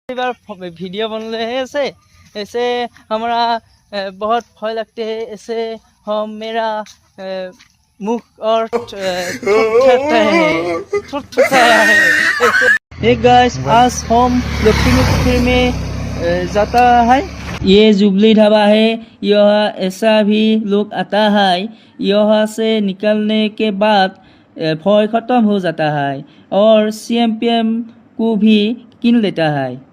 बार video बन रहे हैं ऐसे हमारा बहुत भय लगते हैं। ऐसे हम मेरा मुख और थरथराया है। हे गाइस, आज हम लक्ष्मीपुर में जाता है। ये जुबली ढाबा है। यह ऐसा भी लोग आता है। यहाँ से निकलने के बाद भय खत्म हो जाता है और CMPM को भी किन लेता है।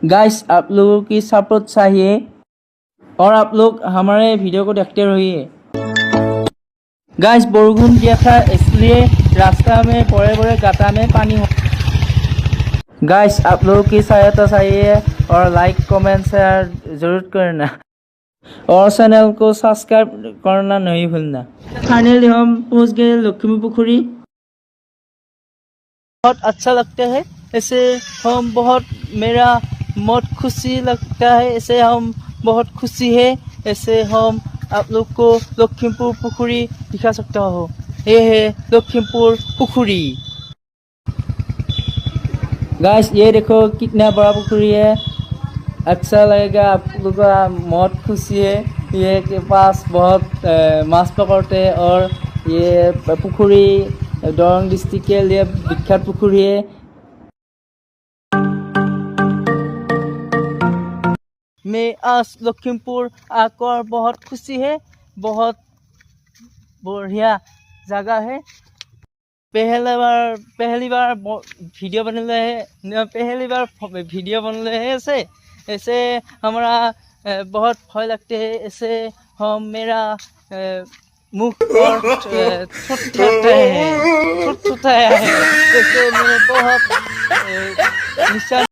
गाइस, आप लोगों की सपोर्ट चाहिए और आप लोग हमारे वीडियो को देखते रहिए। गाइस, बरगुन दिया था इसलिए रास्ता में बड़े बड़े गाता में पानी हो। गाइस, आप लोगों की सहायता चाहिए और लाइक कमेंट शेयर जरूर करना और चैनल को सब्सक्राइब करना नहीं भूलना। फाइनली हम पहुंच गए लक्ष्मी पुखुरी। बहुत अच्छा लगता है। ऐसे हम बहुत मेरा बहुत खुशी लगता है। ऐसे हम बहुत खुशी है। ऐसे हम आप लोग को लक्ष्मीपुर पुखुरी दिखा सकता हो। ये है लक्ष्मीपुर पुखुरी। गाइस, ये देखो कितना बड़ा पुखुरी है। अच्छा लगेगा आप लोग का, बहुत खुशी है। ये के पास बहुत माछ पकड़ते हैं और ये पुखुरी दरंग डिस्ट्रिक्ट के लिए विख्यात पुखुरी है। मैं आज लखीमपुर आकर बहुत खुशी है। बहुत बढ़िया जगह है। पहली बार वीडियो बन रहे हैं। वीडियो बन रहे हैं ऐसे हमारा बहुत भय लगते हैं। ऐसे हम मेरा मुख और थरथराया है। ऐसे मैं बहुत